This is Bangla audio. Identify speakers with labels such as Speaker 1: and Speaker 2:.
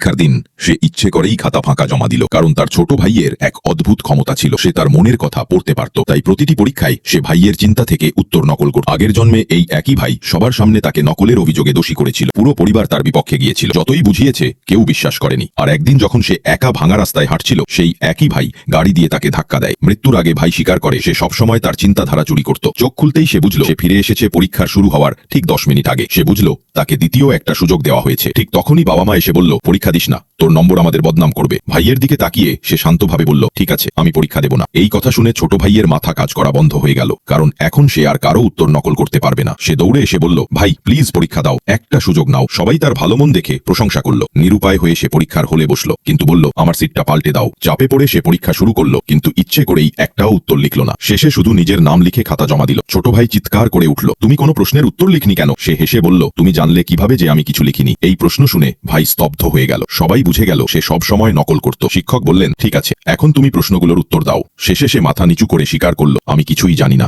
Speaker 1: পরীক্ষার দিন সে ইচ্ছে করেই খাতা ফাঁকা জমা দিল, কারণ তার ছোট ভাইয়ের এক অদ্ভুত ক্ষমতা ছিল। সে তার মনের কথা পড়তে পারত, তাই প্রতিটি পরীক্ষায় সে ভাইয়ের চিন্তা থেকে উত্তর নকল করত। আগের জন্মে এই একই ভাই সবার সামনে তাকে নকলের অভিযোগে দোষী করেছিল। পুরো পরিবার তার বিপক্ষে গিয়েছিল, যতই বুঝিয়েছে কেউ বিশ্বাস করেনি। আর একদিন যখন সে একা ভাঙা রাস্তায় হাঁটছিল, সেই একই ভাই গাড়ি দিয়ে তাকে ধাক্কা দেয়। মৃত্যুর আগে ভাই স্বীকার করে সে সবসময় তার চিন্তাধারা চুরি করত। চোখ খুলতেই সে বুঝল সে ফিরে এসেছে পরীক্ষার শুরু হওয়ার ঠিক 10 মিনিট আগে। সে বুঝল তাকে দ্বিতীয় একটা সুযোগ দেওয়া হয়েছে। ঠিক তখনই বাবা মা এসে বলল, পরীক্ষা দিস না, তোর নম্বর আমাদের বদনাম করবে। ভাইয়ের দিকে তাকিয়ে সে শান্তভাবে বলল, ঠিক আছে, আমি পরীক্ষা দেব না। এই কথা শুনে ছোট ভাইয়ের মাথা কাজ করা বন্ধ হয়ে গেল, কারণ এখন সে আর কারো উত্তর নকল করতে পারবে না। সে দৌড়ে এসে বলল, ভাই প্লিজ পরীক্ষা দাও, একটা সুযোগ নাও। সবাই তার ভালো মন দেখে প্রশংসা করলো। নিরুপায় হয়ে সে পরীক্ষার হলে বসলো, কিন্তু বলল, আমার সিটটা পাল্টে দাও। চাপে পড়ে সে পরীক্ষা শুরু করলো, কিন্তু ইচ্ছে করেই একটাও উত্তর লিখল না। শেষে শুধু নিজের নাম লিখে খাতা জমা দিল। ছোট ভাই চিৎকার করে উঠল, তুমি কোনো প্রশ্নের উত্তর লিখনি কেন? সে হেসে বলল, তুমি জানলে কিভাবে যে আমি কিছু লিখিনি? এই প্রশ্ন শুনে ভাই স্তব্ধ হয়ে গেল। সবাই বুঝে গেল সে সব সময় নকল করত। শিক্ষক বললেন, ঠিক আছে, এখন তুমি প্রশ্নগুলোর উত্তর দাও। শেষে সে মাথা নিচু করে স্বীকার করল, আমি কিছুই জানি না।